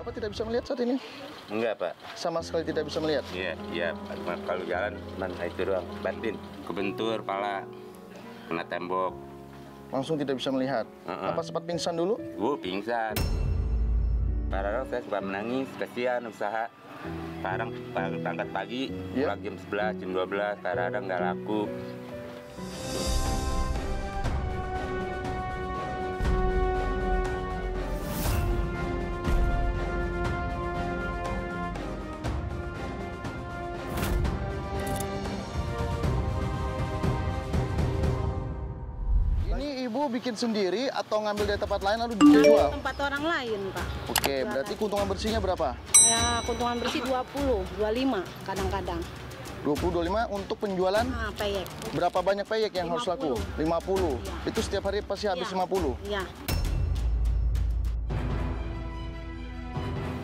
Bapak tidak bisa melihat saat ini? Enggak, Pak. Sama sekali tidak bisa melihat? Iya. Kalau jalan, itu doang. Batin. Kebentur, pala. Kena tembok. Langsung tidak bisa melihat? Apa sempat pingsan dulu? Pingsan. Kadang saya suka menangis, kasihan usaha. Sekarang berangkat pagi, pulang jam 11, jam 12, kadang nggak laku. Ibu bikin sendiri atau ngambil dari tempat lain lalu dijual? Tempat orang lain, Pak. Oke, berarti keuntungan bersihnya berapa? Ya, keuntungan bersih 20, 25 kadang-kadang. 20-25 untuk penjualan? Peyek. Berapa banyak peyek yang 50. harus laku? 50. Iya. Itu setiap hari pasti habis 50? Iya.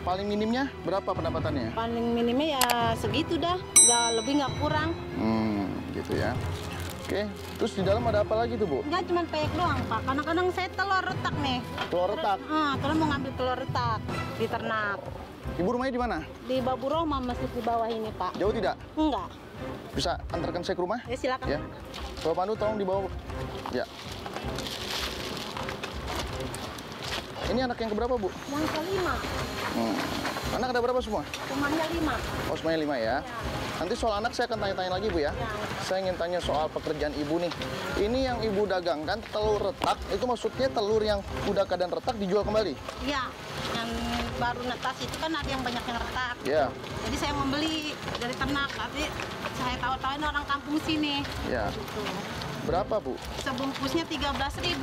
Paling minimnya berapa pendapatannya? Paling minimnya ya segitu dah, nggak lebih nggak kurang. Gitu ya. Oke, terus di dalam ada apa lagi tuh, Bu? Nggak cuma peyek doang, Pak. Kadang-kadang saya telur retak nih. Telur retak? Terus mau ngambil telur retak di ternak. Ibu rumahnya di mana? Di Babu Roma, masih di bawah ini, Pak. Jauh tidak? Enggak. Bisa antarkan saya ke rumah? Ya, silakan. Ya. Bapak Pandu tolong dibawa. Ya. Ini anak yang keberapa, Bu? Yang kelima. Anak ada berapa semua? Rumahnya 5. Oh, semuanya 5 ya? Nanti soal anak saya akan tanya-tanya lagi, Bu ya. Saya ingin tanya soal pekerjaan Ibu nih. Ini yang Ibu dagangkan telur retak, itu maksudnya telur yang udah keadaan retak dijual kembali? Iya, yang baru netas itu kan ada yang banyak yang retak. Iya. Jadi saya membeli dari ternak, tapi saya tahu-tahu ini orang kampung sini. Iya. Gitu. Berapa, Bu? Sebungkusnya 13.000.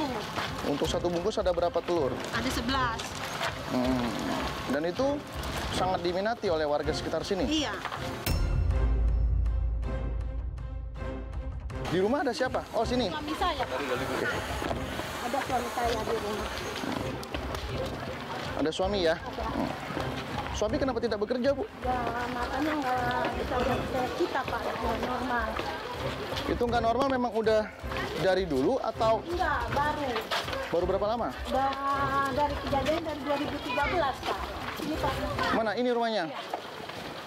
Untuk satu bungkus ada berapa telur? Ada 11. Dan itu sangat diminati oleh warga sekitar sini? Iya. Di rumah ada siapa? Oh, sini. Suami saya. Ada suami saya di rumah. Ada suami ya? Suami kenapa tidak bekerja, Bu? Ya, makanya nggak bisa lihat kita, Pak. Nggak normal. Itu nggak normal memang udah dari dulu atau? Enggak, baru. Baru berapa lama? Dari kejadian dari 2013, Pak. Ini, Pak. Mana? Ini rumahnya?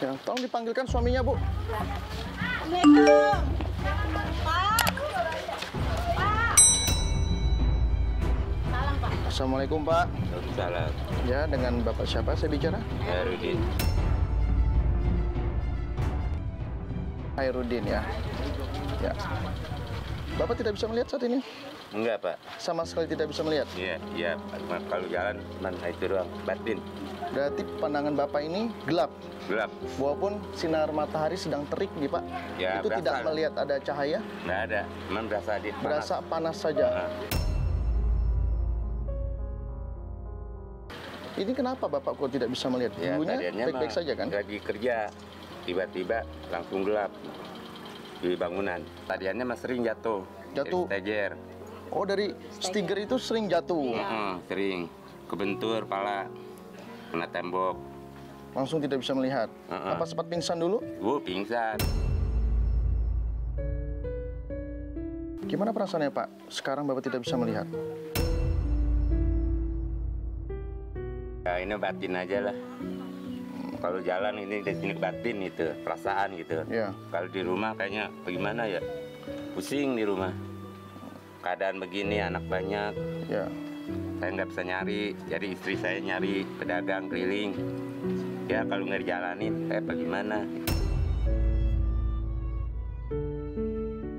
Ya, tolong dipanggilkan suaminya, Bu. Assalamualaikum. Pak. Pak. Salam, Pak. Assalamualaikum, Pak. Salam. Ya, dengan Bapak siapa saya bicara? Hairudin. Hairudin ya. Ya. Bapak tidak bisa melihat saat ini? Enggak, Pak. Sama sekali tidak bisa melihat? Iya. Kalau jalan, itu doang. Batin. Berarti pandangan Bapak ini gelap? Gelap. Walaupun sinar matahari sedang terik nih, Pak. Ya, itu berasa. tidak melihat ada cahaya? Nggak ada. Memang berasa Berasa panas saja? Ini kenapa Bapak kok tidak bisa melihat? Ya, Dulunya baik-baik saja kan? Lagi kerja, tiba-tiba langsung gelap di bangunan. Tadiannya mah sering jatuh. Jatuh? Dari steger. Oh, dari stiker itu sering jatuh? Sering. Kebentur, pala. Kena tembok. Langsung tidak bisa melihat? Apa sempat pingsan dulu? Pingsan. Gimana perasaannya, Pak? Sekarang Bapak tidak bisa melihat? Ya, ini batin aja lah. Kalau jalan ini di sini batin itu, perasaan gitu. Iya. Kalau di rumah kayaknya bagaimana ya? Pusing di rumah. Keadaan begini, anak banyak. Ya. Saya nggak bisa nyari, jadi istri saya nyari pedagang keliling. Ya kalau nggak dijalanin, saya bagaimana?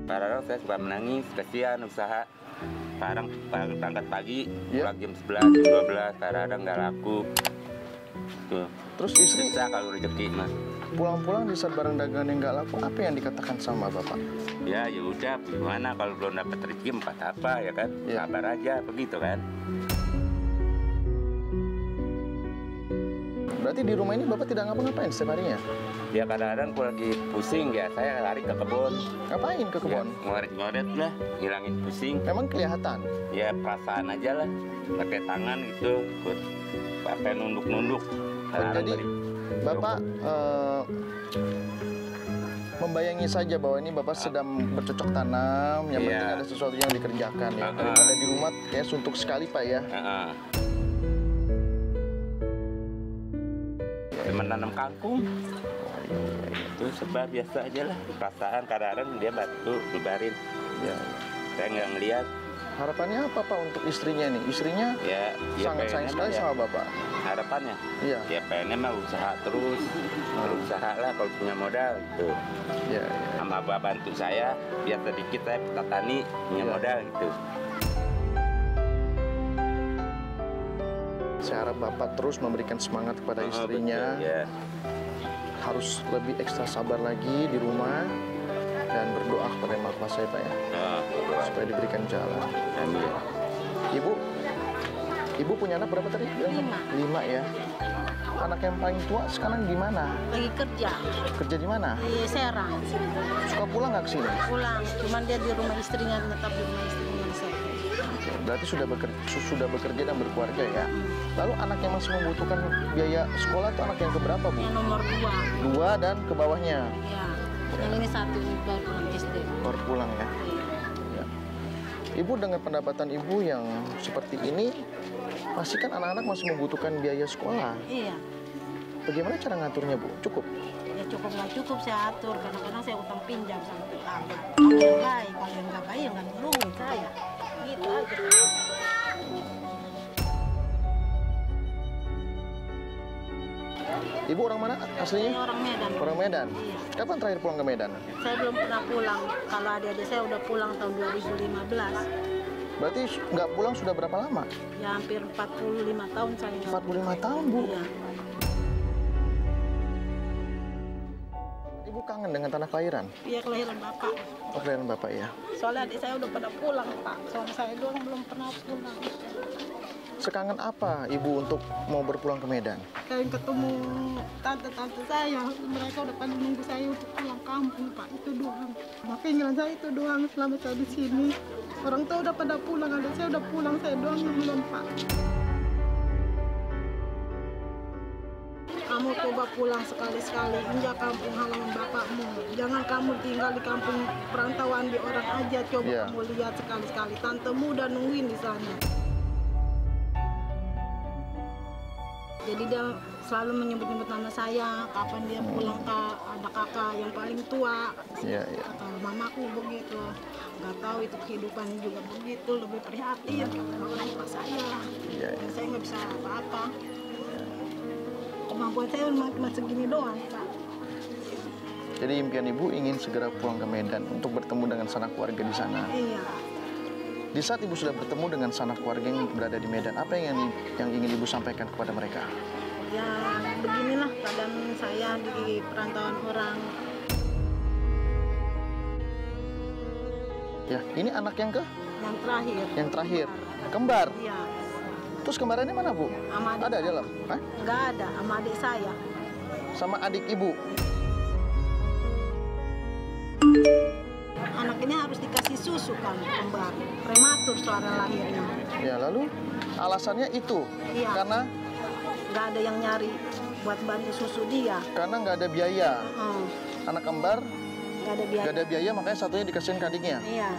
Kadang saya suka menangis, kasihan usaha. Sekarang berangkat pagi, pulang jam 11, jam 12, kadang nggak laku. Tuh. Terus istri bisa kalau rezeki mah. Pulang-pulang di saat barang dagangan yang nggak laku, apa yang dikatakan sama Bapak? Ya udah, gimana kalau belum dapat rezeki, apa ya kan? Sabar aja, begitu kan? Berarti di rumah ini Bapak tidak ngapa-ngapain setiap harinya? Ya kadang-kadang kalau lagi pusing ya, saya lari ke kebun. Ngapain ke kebun? Ya, ngoret-ngoret lah, ngilangin pusing. Memang kelihatan? Ya perasaan aja lah, pakai tangan gitu, pakai nunduk-nunduk. Jadi Bapak membayangi saja bahwa ini Bapak sedang bercocok tanam, yang penting ada sesuatu yang dikerjakan ya. Daripada di rumah kayak suntuk sekali, Pak ya. menanam kangkung. Itu sebab biasa aja lah. Perasaan kadang-kadang dia bantu, bubarin. Ya. Saya nggak ngeliat. Harapannya apa Pak untuk istrinya nih? Istrinya Ya, sangat sayang sekali sama Bapak. Harapannya? Iya. Ya pengennya mah usaha terus. Berusaha lah kalau punya modal gitu. Iya. Sama Abah bantu saya, biar sedikit saya kita tani punya Iya. modal gitu. Saya harap Bapak terus memberikan semangat kepada istrinya. Betul, ya. Harus lebih ekstra sabar lagi di rumah dan berdoa kepada Yang Maha Kuasa ya Pak ya, Nah, supaya diberikan jalan. amin. Ibu punya anak berapa tadi? 5 ya. Anak yang paling tua sekarang di mana? Lagi kerja Kerja di mana? di Serang. Suka pulang nggak ke sini? Pulang, cuman dia di rumah istrinya, tetap di rumah istrinya di Serang. Oke, berarti sudah bekerja dan berkeluarga ya. Lalu anak yang masih membutuhkan biaya sekolah itu anak yang keberapa Bu? Yang nomor 2. 2 dan ke bawahnya. Ya. Yang ini 1 ini baru pulang SD. Baru pulang ya. Ya. Ibu dengan pendapatan ibu yang seperti ini, pasti kan anak-anak masih membutuhkan biaya sekolah. Iya. Bagaimana cara ngaturnya Bu? Cukup? Ya cukup nggak cukup saya atur. Kadang-kadang saya utang pinjam sama tetangga. Kalau yang baik, kalau yang nggak baik ya nggak nolongin saya. Gitu aja. Ibu orang mana aslinya? Saya orang Medan. Orang Medan. Iya. Kapan terakhir pulang ke Medan? Saya belum pernah pulang. Kalau adik-adik saya udah pulang tahun 2015. Berarti nggak pulang sudah berapa lama? Ya hampir 45 tahun saya nggak 45 tahun Bu. Iya. Ibu kangen dengan tanah kelahiran? Iya, kelahiran bapak. Oh, kelahiran Bapak ya. Soalnya adik saya udah pada pulang, Pak. Soalnya saya doang belum pernah pulang. Sekangen apa Ibu untuk mau berpulang ke Medan? Kayak ketemu tante-tante saya, mereka udah pada nunggu saya untuk pulang kampung, Pak. Itu doang. Keinginan saya itu doang selama saya di sini. Orang tua udah pada pulang, adik saya udah pulang, saya doang yang belum, Pak. Kamu coba pulang sekali-sekali, injak kampung halaman bapakmu. Jangan kamu tinggal di kampung perantauan di orang aja, coba Iya. kamu lihat sekali-sekali. Tantemu udah nungguin di sana. Jadi dia selalu menyebut-nyebut nama saya, kapan dia pulang Kak, ada kakak yang paling tua. Iya, iya. Kata mamaku begitu, nggak tahu itu kehidupannya juga begitu, lebih prihatin kata orang tua saya. Iya, iya. Dan saya nggak bisa apa-apa. Kemampuan saya cuma segini doang, Pak. Jadi impian Ibu ingin segera pulang ke Medan untuk bertemu dengan sanak keluarga di sana. Iya. Di saat Ibu sudah bertemu dengan sanak keluarga yang berada di Medan, apa yang ingin Ibu sampaikan kepada mereka? Ya beginilah keadaan saya di perantauan orang. Ya, ini anak yang Yang terakhir. yang terakhir, kembar. Iya. Terus kembarannya mana Bu? Sama adik Ada di saya. dalam? Hah? Nggak ada, sama adik saya. Sama adik Ibu? Anak ini harus dikasih susu kan, kembar. Prematur soalnya lahirnya. Ya, lalu alasannya itu? Iya. Karena Nggak ada yang nyari buat bantu susu dia. nggak ada biaya. Anak kembar Nggak ada biaya. nggak ada biaya, makanya satunya dikasihin ke adiknya. Iya.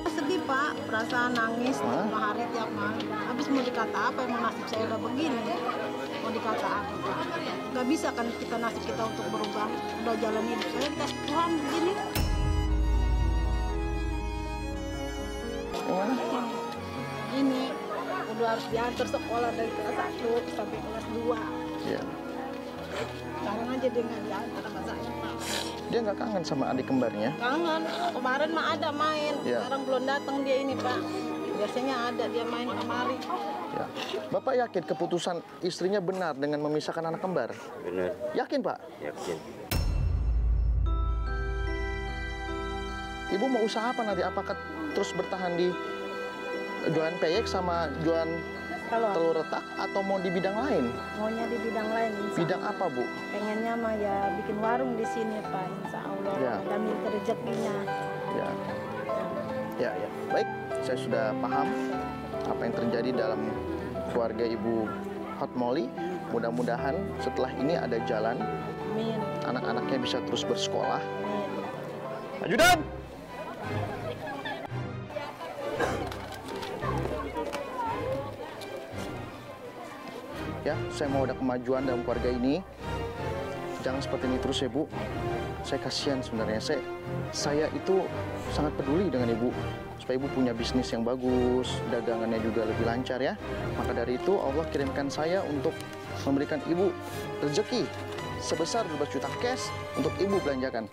Sedih Pak, perasaan nangis Hah? tiap hari tiap hari. Habis mau dikata apa, emang nasib saya udah begini. Mau dikata apa Pak? Nggak bisa kan kita nasib kita untuk berubah. Udah jalan hidup saya dikasih Tuhan begini. Yang mana? Ini udah harus diantar sekolah dari kelas 1 sampai kelas 2. Iya. Sekarang aja dia nggak diantar sama saya Pak. Dia nggak kangen sama adik kembarnya? Kangen, kemarin mah ada main, Iya. sekarang belum datang dia ini Pak. Biasanya ada dia main kemari. Ya. Bapak yakin keputusan istrinya benar dengan memisahkan anak kembar? Bener, Yakin Pak? yakin. Ibu mau usaha apa nanti? Apakah terus bertahan di jualan peyek sama jualan Kalau telur retak atau mau di bidang lain? maunya di bidang lain, insya Bidang apa Bu? pengennya mah ya bikin warung di sini Pak, insya Allah. Ya. Ada milik rezekinya. Ya. Ya, ya. Baik, saya sudah paham apa yang terjadi dalam keluarga Ibu Hot Molly. Mudah-mudahan setelah ini ada jalan, Amin. anak-anaknya bisa terus bersekolah. Amin. Ajudan! Ya, saya mau ada kemajuan dalam keluarga ini. Jangan seperti ini terus ya, Bu. Saya kasihan sebenarnya. Saya itu sangat peduli dengan Ibu. Supaya Ibu punya bisnis yang bagus, dagangannya juga lebih lancar ya. Maka dari itu Allah kirimkan saya untuk memberikan Ibu rezeki sebesar 12 juta cash untuk Ibu belanjakan.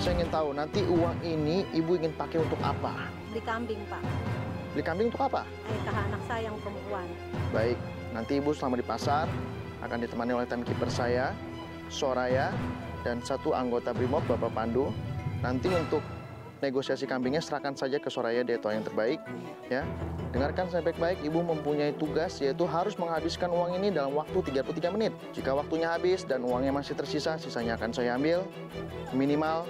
Saya ingin tahu nanti uang ini Ibu ingin pakai untuk apa? Beli kambing, Pak. Beli kambing untuk apa? Nikah anak saya yang perempuan. Baik, nanti Ibu selama di pasar akan ditemani oleh timekeeper saya, Soraya, dan satu anggota Brimob, Bapak Pandu. Nanti untuk negosiasi kambingnya serahkan saja ke Soraya, dia tahu yang terbaik. Ya, dengarkan saya baik-baik, Ibu mempunyai tugas yaitu harus menghabiskan uang ini dalam waktu 33 menit. Jika waktunya habis dan uangnya masih tersisa, sisanya akan saya ambil. Minimal,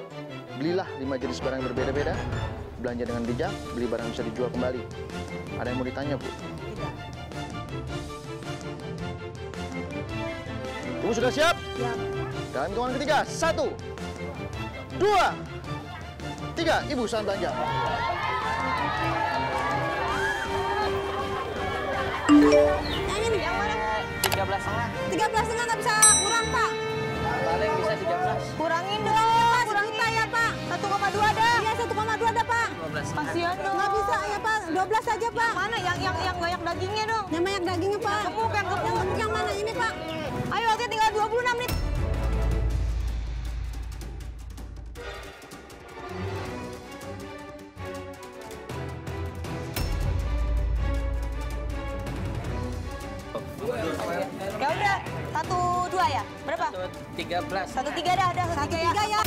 belilah 5 jenis barang berbeda-beda. Belanja dengan bijak, beli barang bisa dijual kembali. Ada yang mau ditanya, Bu? Tidak. Ibu sudah siap? Ya. Dalam hitungan ketiga, 1, 2, 3, Ibu saat belanja. Yang ini? Yang mana? 13,5. 13,5 nggak bisa kurang, Pak. Paling bisa 13. Kurangin dong. Kurangin ya, Pak. 1,2 dah. Iya, 1,2 dah, Pak. 12. Kasihan dong. Nggak bisa ya, Pak. 12 saja, Pak. Mana yang banyak dagingnya dong? Yang banyak dagingnya, Pak. Yang gemuk. Yang gemuk yang mana ini, Pak? Ayo, waktunya tinggal 26 menit. Ya udah, 1,2 ya? Berapa? 13. 1,3 dah, ada 1,3 ya.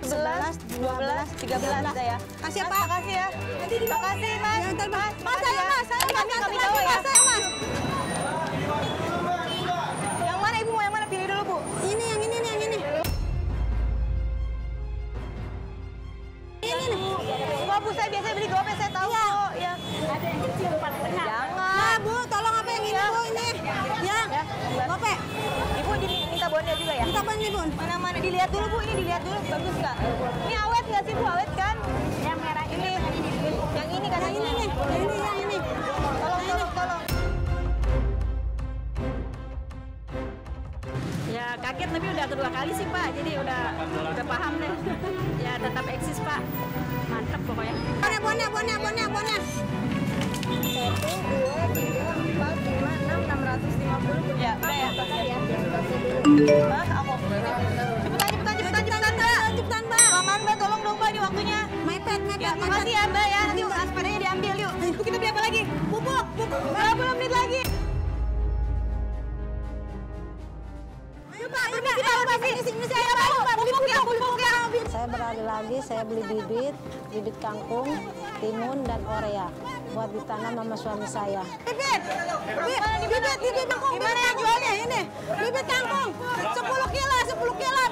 11, 12, 13 dah ya. Kasih ya, Mas, Pak. makasih ya. Makasih, Mas. Ya, ntar, Mas. Mas, makasih saya, ya. Mas. Saya, Mas. Kami Ntar bawa lagi, ya. Mas. Saya, Mas. Yang mana Ibu mau yang mana? Pilih dulu, Bu. Ini, yang ini nih, yang ini. Ini nih. Enggak, Bu, saya biasanya beli gope, saya tahu kok. Ya. Jangan. Nah, Bu, tolong apa yang ini, Bu, ini. Ya, gope. Ibu minta bonnya juga ya? Minta apa nih, Bun? Mana-mana dilihat dulu, Bu. Ini dilihat dulu, bagus nggak? Ini awet nggak sih, Bu? Awet kan? Yang merah ini. Yang ini kan? Yang ini nih, yang ini. Tolong. Ya kaget tapi udah kedua kali sih Pak, jadi udah paham deh. Ya tetap eksis Pak, mantap pokoknya. Bonnya. 1, 2, 3, 4, 5, 6, 650. Ya, udah ya. Hah, aku. Cepetan, Mbak. Lamaan, Mbak, tolong dong, Mbak, ini waktunya. Mepet. Ya, makasih ya, Mbak, ya. Nanti sepedanya diambil, yuk. Yuk, kita beli apa lagi? Pupuk. 20 menit lagi. Ayo, Pak, ini saya, Pak. Pupuk ya. Saya beralih lagi, saya beli bibit kangkung, timun, dan orea buat ditanam sama suami saya. Bibit kangkung. Gimana yang jualnya ini? Bibit kangkung, 10 kilo,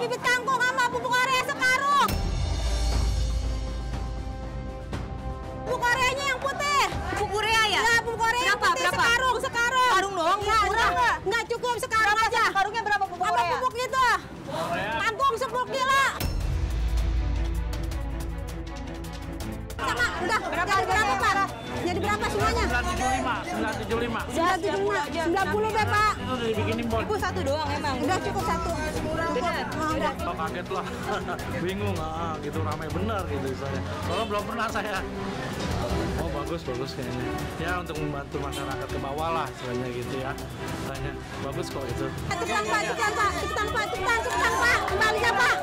bibit kangkung sama pupuk area sekarung. Pupuk areanya yang putih. Pupuk urea ya? Ya, pupuk area yang putih. Sekarung. Karung doang, Ya, kurang nggak? nggak cukup, sekarang aja. Karungnya berapa pupuk Apa urea? pupuk itu? Kangkung 10 kilo. Sama, udah. Jadi berapa, Pak? Jadi berapa semuanya? 975. 90 deh, Pak. Itu udah dibikinin bon. Ibu satu doang emang. Udah cukup 1. Bener. Udah. Oh, kaget lah. Bingung, gitu ramai benar gitu saya. Soalnya belum pernah saya. Oh bagus kayaknya. Ya untuk membantu masyarakat ke bawah lah istilahnya gitu ya. Istilahnya bagus kok itu. Cepetan Pak. Kembali ya, Pak.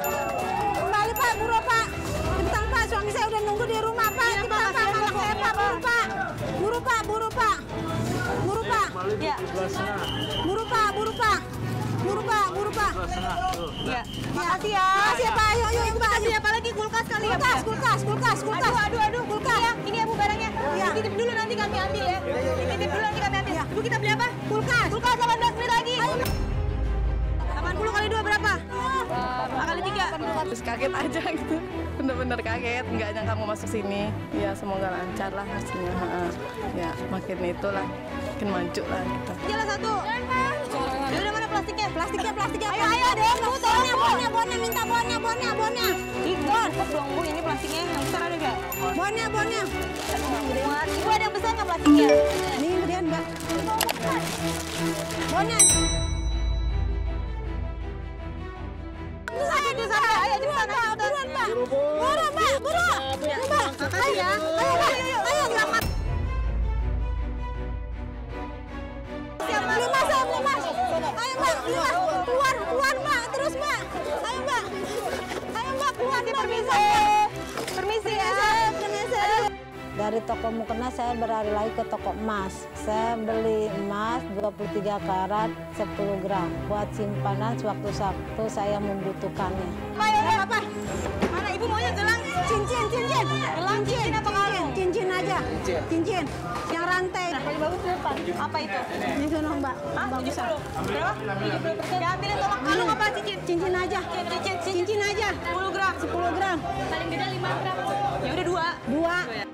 Kembali, Pak, buru, Pak. Cepetan, Pak. Suami saya udah nunggu di rumah, Pak. Cepetan, Pak. Anak saya, Pak. Buru, Pak. Buru, Pak. Balik Ya. 17,5. Buru, Pak. Buru, Pak. 17,5. Tuh. Ya. Makasih ya. Makasih ya, Pak. Ayo, Mbak. Kasih apa lagi? Kulkas kali ya, Pak? Kulkas. Aduh. Kulkas. Ini ya, Bu, barangnya. Iya. Dititip dulu nanti kami ambil ya. Iya. Bu, kita beli apa? Kulkas. 18 menit lagi. 80 kali 2 berapa? Kali 3. Terus kaget aja gitu, bener-bener kaget, nggak nyangka mau masuk sini. Ya semoga lancar lah hasilnya. Ya makin itulah, makin maju lah kita. Jalan 1. Ya udah, mana plastiknya? Plastiknya. Ayo dong, Bu, tolong. Bonnya, minta bonnya. Ih, dong, Bu, ini plastiknya yang besar ada nggak? Bonnya. yang gede. Ibu ada yang besar nggak plastiknya? Ini gedean, Mbak. Bonan. Ayo cepetan, Buruan, Mbak. Buru, Mbak. Buru. Mbak. Ayo, ayo, selamat. Beli mas. Ayo, Mbak. Keluar, Mbak. Terus, Mbak. Ayo, Mbak. Keluar, Mbak. Permisi ya. Dari toko mukena saya berlari lagi ke toko emas. Saya beli emas 23 karat 10 gram buat simpanan sewaktu-waktu saya membutuhkannya. Apa? Mana ibu maunya gelang? Cincin. Gelang cincin apa kalung? Cincin aja. Cincin. Yang rantai. Nah, paling bagus berapa? Apa itu? Ini sono, Mbak. Bagus. Berapa? 70%. Ya, ambilin tolong kalung apa cincin? Cincin aja. Cincin aja. 10 gram. 10 gram. Paling gede 5 gram. Ya udah 2.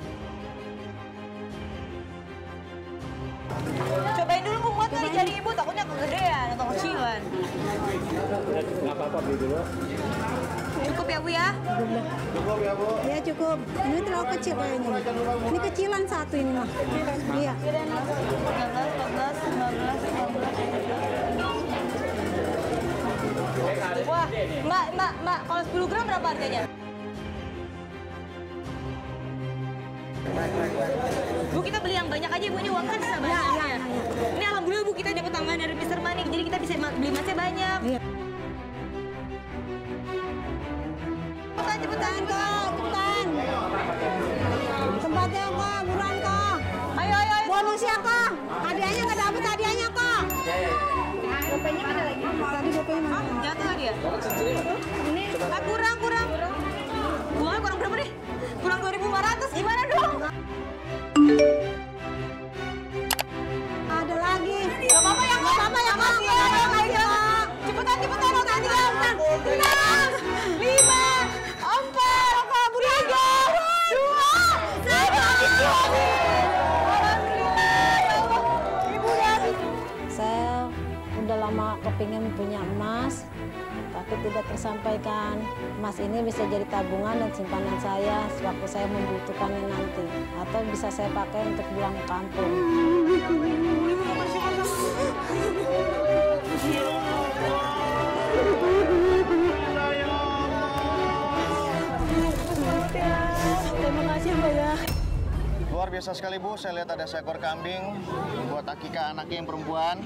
Cobain dulu Bu, muat kali jari ibu, takutnya kegedean atau kecilan. Nggak apa-apa, beli dulu. Cukup ya Bu ya? Cukup ya, Bu. Ya cukup. Ini terlalu kecil kayaknya. Ini kecilan satu ini mah. Iya. 13, 14, 15, 16. Wah, Mbak, kalau 10 gram berapa harganya? Bu, kita beli yang banyak aja, Bu. Ini uang kan bisa banyak ya. Ini alhamdulillah Bu, kita dapat tambahan dari Mr. Money, jadi kita bisa beli emasnya banyak. Iya. Cepetan kok, cepetan. Tempatnya kok, buruan kok. Ayo. Bonusnya kok. Hadiahnya nggak dapet hadiahnya kok. Gopenya mana lagi? Tadi gopenya mana? Jatuh dia. Ini kurang. Uangnya kurang berapa nih? Kurang 2.500, gimana dong? Ada lagi. Gak apa-apa ya, Kak. Cepetan, nanti ya. 6, 5, 4, 3, 2, 1. Saya udah lama kepingin punya emas, tapi tidak tersampaikan. Emas ini bisa jadi tabungan dan simpanan saya sewaktu saya membutuhkannya nanti. Atau bisa saya pakai untuk pulang ke kampung. Terima kasih, Mbak ya. Luar biasa sekali Bu, saya lihat ada seekor kambing buat akikah anaknya yang perempuan.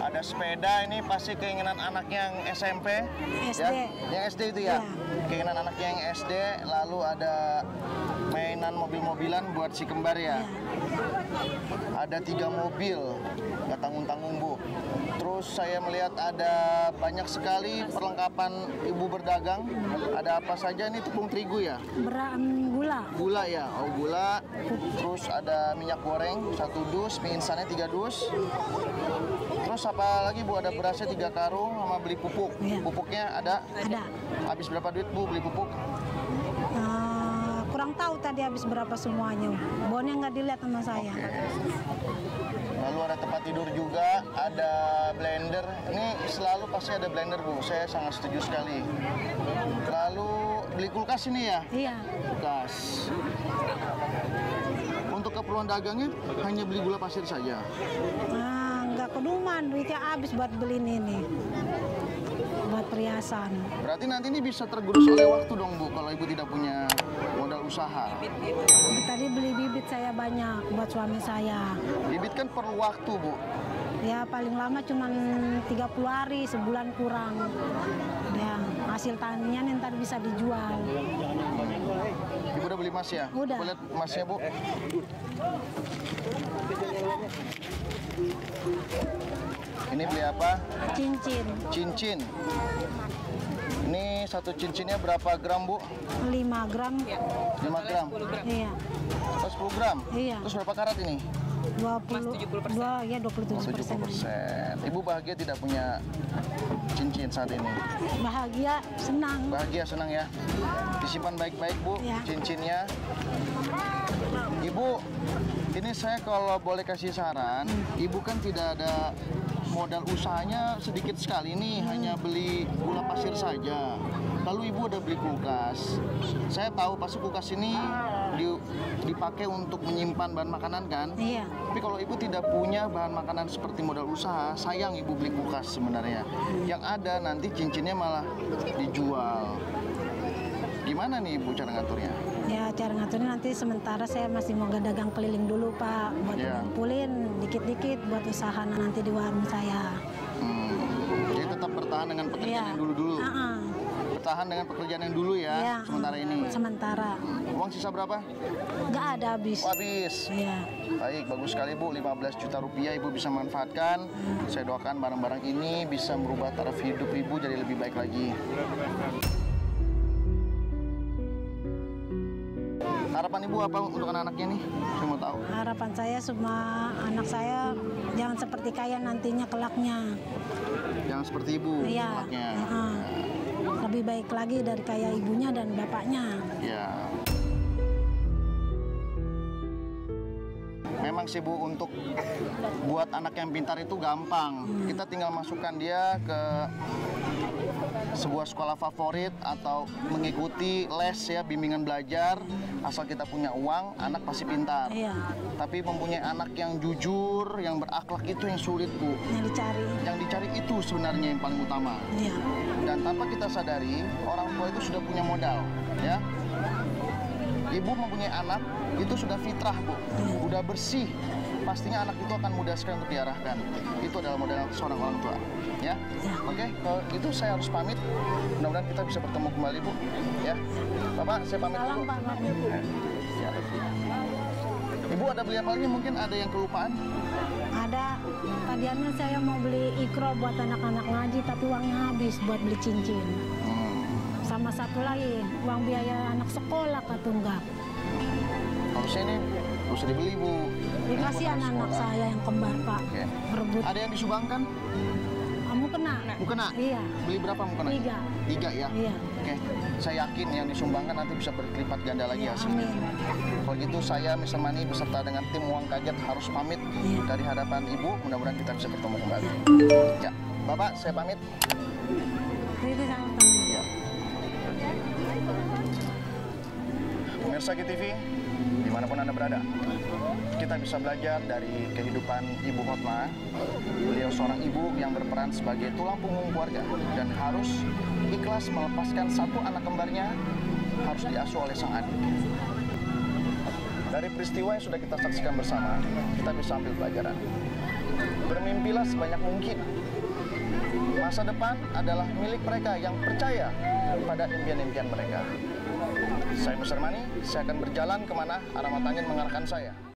Ada sepeda, ini pasti keinginan anaknya yang SMP. SD. Ya? Yang SD itu ya? Ya. Keinginan anaknya yang SD, lalu ada mainan mobil-mobilan buat si kembar ya? Ada 3 mobil, nggak tanggung-tanggung Bu. Terus saya melihat ada banyak sekali perlengkapan ibu berdagang. Ada apa saja ini, tepung terigu ya? Gula. Gula ya, gula. Terus ada minyak goreng 1 dus, mie instannya 3 dus. Terus apa lagi Bu? Ada berasnya 3 karung sama beli pupuk. Ya. Pupuknya ada? Ada. Habis berapa duit Bu beli pupuk? Kurang tahu tadi habis berapa semuanya. Bonnya nggak dilihat sama saya. Lalu ada tempat tidur juga, ada blender. Ini selalu pasti ada blender Bu, saya sangat setuju sekali. Lalu beli kulkas ini ya? Iya. Kulkas. Untuk keperluan dagangnya hanya beli gula pasir saja? Nggak keduman, duitnya habis buat beli ini. Buat perhiasan. Berarti nanti ini bisa tergerus oleh waktu dong Bu, kalau Ibu tidak punya modal usaha. Tadi beli bibit saya banyak buat suami saya. Bibit kan perlu waktu Bu. Ya paling lama cuma 30 hari, sebulan kurang. Ya, hasil tanian yang tadi bisa dijual. Ibu udah beli emas ya? Udah. Boleh lihat emasnya Bu? Ini beli apa? Cincin. Cincin. Ini satu cincinnya berapa gram Bu? 5 gram. 5 gram? Iya. Terus 10 gram? Iya. Terus berapa karat ini? 27%. Ibu bahagia tidak punya cincin saat ini? Bahagia, senang. Bahagia, senang ya? Disimpan baik-baik Bu, Ya. cincinnya. Ibu, ini saya kalau boleh kasih saran, Ibu kan tidak ada modal usahanya sedikit sekali nih, hanya beli gula pasir saja. Lalu ibu udah beli kulkas. Saya tahu pasti kulkas ini dipakai untuk menyimpan bahan makanan kan? Iya. Tapi kalau ibu tidak punya bahan makanan seperti modal usaha, sayang ibu beli kulkas sebenarnya. Yang ada nanti cincinnya malah dijual. Gimana nih ibu cara ngaturnya? Ya cara ngaturnya nanti sementara saya masih mau dagang keliling dulu Pak, buat ngumpulin dikit-dikit buat usaha nanti di warung saya. Jadi tetap bertahan dengan pekerjaan yang dulu-dulu. Bertahan dengan pekerjaan yang dulu ya, sementara ini. Sementara. Uang sisa berapa? Nggak ada habis. Oh, habis. Iya. Baik, bagus sekali Bu. 15 juta rupiah ibu bisa manfaatkan. Saya doakan barang-barang ini bisa merubah taraf hidup ibu jadi lebih baik lagi. Harapan ibu apa untuk anak-anaknya nih? Saya mau tahu. Harapan saya semua anak saya jangan seperti kaya nantinya kelaknya. Jangan seperti ibu kelaknya. Lebih baik lagi dari kaya ibunya dan bapaknya. Ya. Memang sih Bu, untuk buat anak yang pintar itu gampang. Kita tinggal masukkan dia ke sebuah sekolah favorit atau mengikuti les ya, bimbingan belajar. Asal kita punya uang, anak pasti pintar. Iya. Tapi mempunyai anak yang jujur, yang berakhlak itu yang sulit Bu. Yang dicari. Yang dicari itu sebenarnya yang paling utama. Iya. Dan tanpa kita sadari, orang tua itu sudah punya modal, ya. Ibu mempunyai anak, itu sudah fitrah, Bu. Udah bersih. Pastinya anak itu akan mudah sekali untuk diarahkan. Itu adalah modal seorang orang tua, ya. Oke, kalau itu saya harus pamit. Mudah-mudahan kita bisa bertemu kembali, Bu. Ya. Bapak, saya pamit dulu. Salam Pak. Ya. Ibu ada beli apa lagi? Mungkin ada yang kelupaan? Ada. Tadiannya saya mau beli ikro buat anak-anak ngaji, tapi uangnya habis buat beli cincin. Sama satu lagi, uang biaya anak sekolah ketunggak. Harusnya ini harus dibeli, Bu. Dikasih anak-anak saya yang kembar, Pak. Berebut. Ada yang disumbangkan? Kamu kena? Mukena? Iya. Beli berapa mukena? 3. 3 ya? Iya. Oke. Saya yakin yang disumbangkan nanti bisa berlipat ganda lagi hasilnya. Kalau gitu saya, Mr. Money, beserta dengan tim Uang Kaget harus pamit dari hadapan Ibu. Mudah-mudahan kita bisa bertemu kembali. Ya. Bapak, saya pamit. Itu sama teman. Ya. Pemirsa GTV, dimanapun Anda berada, kita bisa belajar dari kehidupan Ibu Hotma. Beliau seorang ibu yang berperan sebagai tulang punggung keluarga dan harus ikhlas melepaskan satu anak kembarnya, harus diasuh oleh sang adik. Dari peristiwa yang sudah kita saksikan bersama, kita bisa ambil pelajaran. Bermimpilah sebanyak mungkin. Masa depan adalah milik mereka yang percaya pada impian-impian mereka. Saya Mr. Money, saya akan berjalan kemana arah mata angin mengarahkan saya.